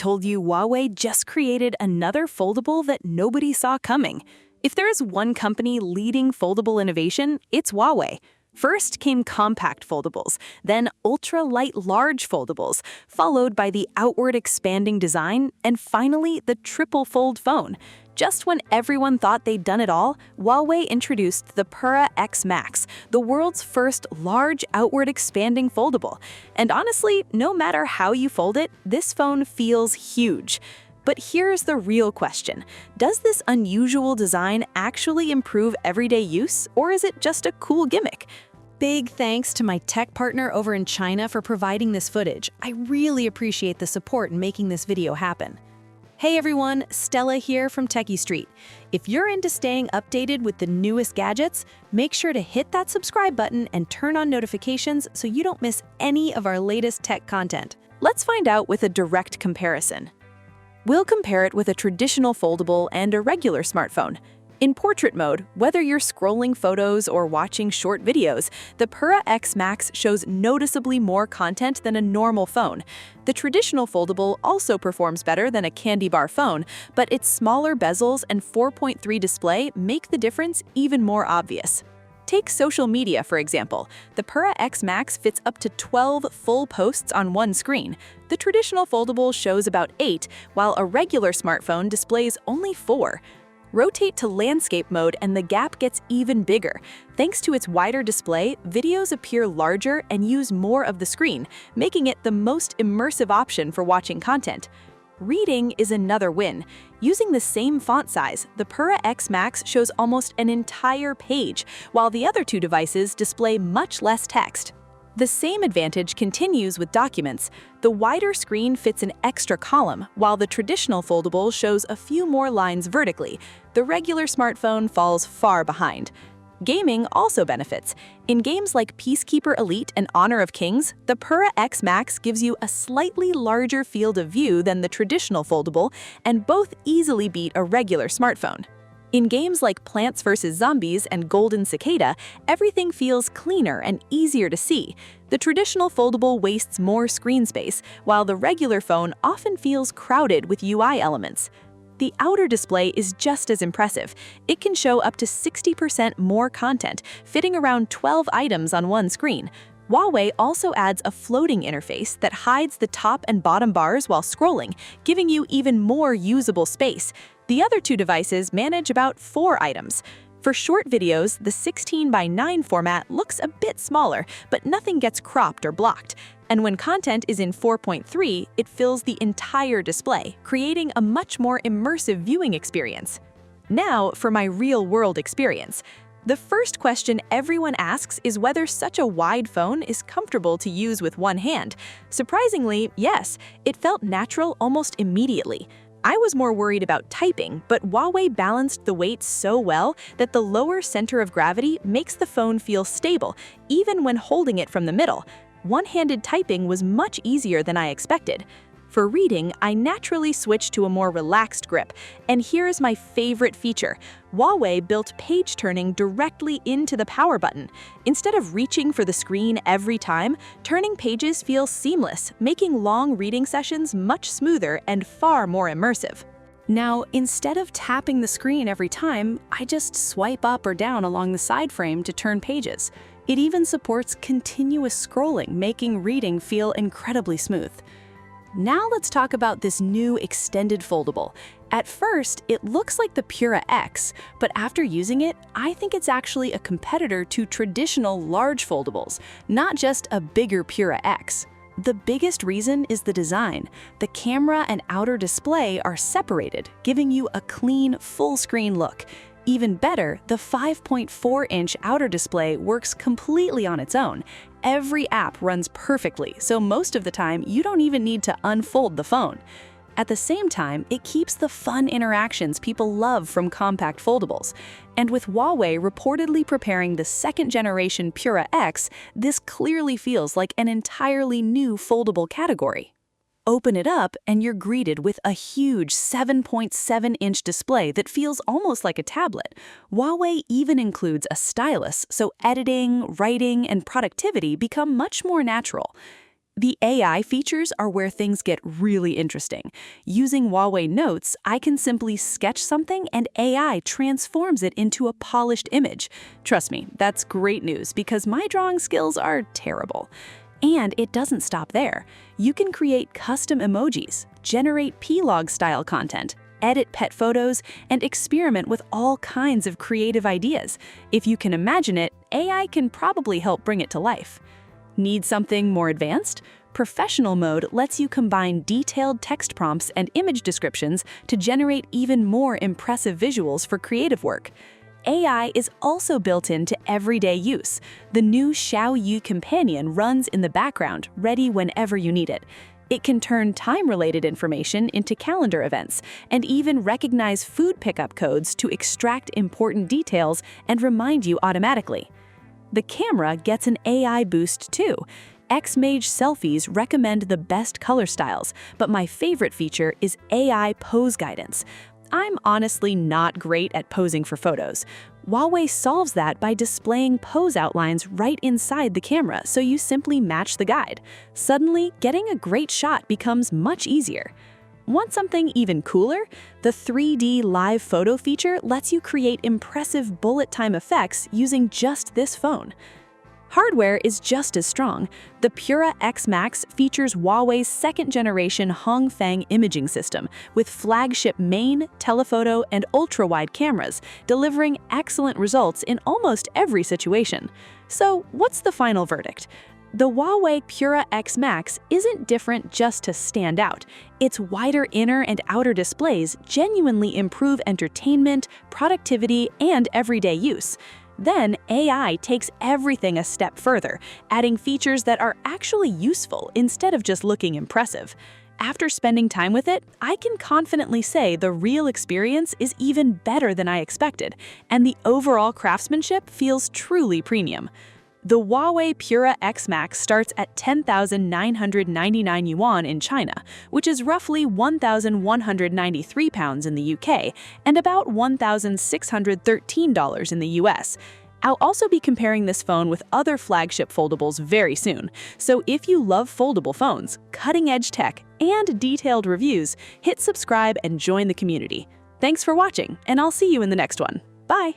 told you Huawei just created another foldable that nobody saw coming. If there is one company leading foldable innovation, it's Huawei. First came compact foldables, then ultra-light large foldables, followed by the outward expanding design, and finally the triple fold phone. Just when everyone thought they'd done it all, Huawei introduced the Pura X Max, the world's first large outward expanding foldable. And honestly, no matter how you fold it, this phone feels huge. But here's the real question. Does this unusual design actually improve everyday use, or is it just a cool gimmick? Big thanks to my tech partner over in China for providing this footage. I really appreciate the support in making this video happen. Hey everyone, Stella here from techiestreet. If you're into staying updated with the newest gadgets, make sure to hit that subscribe button and turn on notifications so you don't miss any of our latest tech content. Let's find out with a direct comparison. We'll compare it with a traditional foldable and a regular smartphone. In portrait mode, whether you're scrolling photos or watching short videos, the Pura X Max shows noticeably more content than a normal phone. The traditional foldable also performs better than a candy bar phone, but its smaller bezels and 4.3 display make the difference even more obvious. Take social media, for example. The Pura X Max fits up to 12 full posts on one screen. The traditional foldable shows about 8, while a regular smartphone displays only 4. Rotate to landscape mode and the gap gets even bigger. Thanks to its wider display, videos appear larger and use more of the screen, making it the most immersive option for watching content. Reading is another win. Using the same font size, the Pura X Max shows almost an entire page, while the other two devices display much less text. The same advantage continues with documents. The wider screen fits an extra column, while the traditional foldable shows a few more lines vertically. The regular smartphone falls far behind. Gaming also benefits. In games like Peacekeeper Elite and Honor of Kings, the Pura X Max gives you a slightly larger field of view than the traditional foldable, and both easily beat a regular smartphone. In games like Plants vs. Zombies and Golden Cicada, everything feels cleaner and easier to see. The traditional foldable wastes more screen space, while the regular phone often feels crowded with UI elements. The outer display is just as impressive. It can show up to 60% more content, fitting around 12 items on one screen. Huawei also adds a floating interface that hides the top and bottom bars while scrolling, giving you even more usable space. The other two devices manage about 4 items. For short videos, the 16:9 format looks a bit smaller, but nothing gets cropped or blocked. And when content is in 4.3, it fills the entire display, creating a much more immersive viewing experience. Now for my real-world experience. The first question everyone asks is whether such a wide phone is comfortable to use with one hand. Surprisingly, yes, it felt natural almost immediately. I was more worried about typing, but Huawei balanced the weight so well that the lower center of gravity makes the phone feel stable, even when holding it from the middle. One-handed typing was much easier than I expected. For reading, I naturally switched to a more relaxed grip, and here's my favorite feature. Huawei built page turning directly into the power button. Instead of reaching for the screen every time, turning pages feels seamless, making long reading sessions much smoother and far more immersive. Now, instead of tapping the screen every time, I just swipe up or down along the side frame to turn pages. It even supports continuous scrolling, making reading feel incredibly smooth. Now let's talk about this new extended foldable. At first, it looks like the Pura X, but after using it, I think it's actually a competitor to traditional large foldables, not just a bigger Pura X. The biggest reason is the design. The camera and outer display are separated, giving you a clean, full-screen look. Even better, the 5.4-inch outer display works completely on its own. Every app runs perfectly, so most of the time you don't even need to unfold the phone. At the same time, it keeps the fun interactions people love from compact foldables. And with Huawei reportedly preparing the second-generation Pura X, this clearly feels like an entirely new foldable category. Open it up and you're greeted with a huge 7.7-inch display that feels almost like a tablet. Huawei even includes a stylus, so editing, writing, and productivity become much more natural. The AI features are where things get really interesting. Using Huawei Notes, I can simply sketch something and AI transforms it into a polished image. Trust me, that's great news because my drawing skills are terrible. And it doesn't stop there. You can create custom emojis, generate P-log-style content, edit pet photos, and experiment with all kinds of creative ideas. If you can imagine it, AI can probably help bring it to life. Need something more advanced? Professional mode lets you combine detailed text prompts and image descriptions to generate even more impressive visuals for creative work. AI is also built into everyday use. The new Xiaoyi companion runs in the background, ready whenever you need it. It can turn time-related information into calendar events and even recognize food pickup codes to extract important details and remind you automatically. The camera gets an AI boost too. XMAGE selfies recommend the best color styles, but my favorite feature is AI pose guidance. I'm honestly not great at posing for photos. Huawei solves that by displaying pose outlines right inside the camera, so you simply match the guide. Suddenly, getting a great shot becomes much easier. Want something even cooler? The 3D live photo feature lets you create impressive bullet time effects using just this phone. Hardware is just as strong. The Pura X Max features Huawei's second-generation Hongfeng imaging system with flagship main, telephoto, and ultra-wide cameras, delivering excellent results in almost every situation. So, what's the final verdict? The Huawei Pura X Max isn't different just to stand out. Its wider inner and outer displays genuinely improve entertainment, productivity, and everyday use. Then, AI takes everything a step further, adding features that are actually useful instead of just looking impressive. After spending time with it, I can confidently say the real experience is even better than I expected, and the overall craftsmanship feels truly premium. The Huawei Pura X Max starts at 10,999 yuan in China, which is roughly 1,193 pounds in the UK and about $1,613 in the US. I'll also be comparing this phone with other flagship foldables very soon, so if you love foldable phones, cutting-edge tech, and detailed reviews, hit subscribe and join the community. Thanks for watching, and I'll see you in the next one. Bye!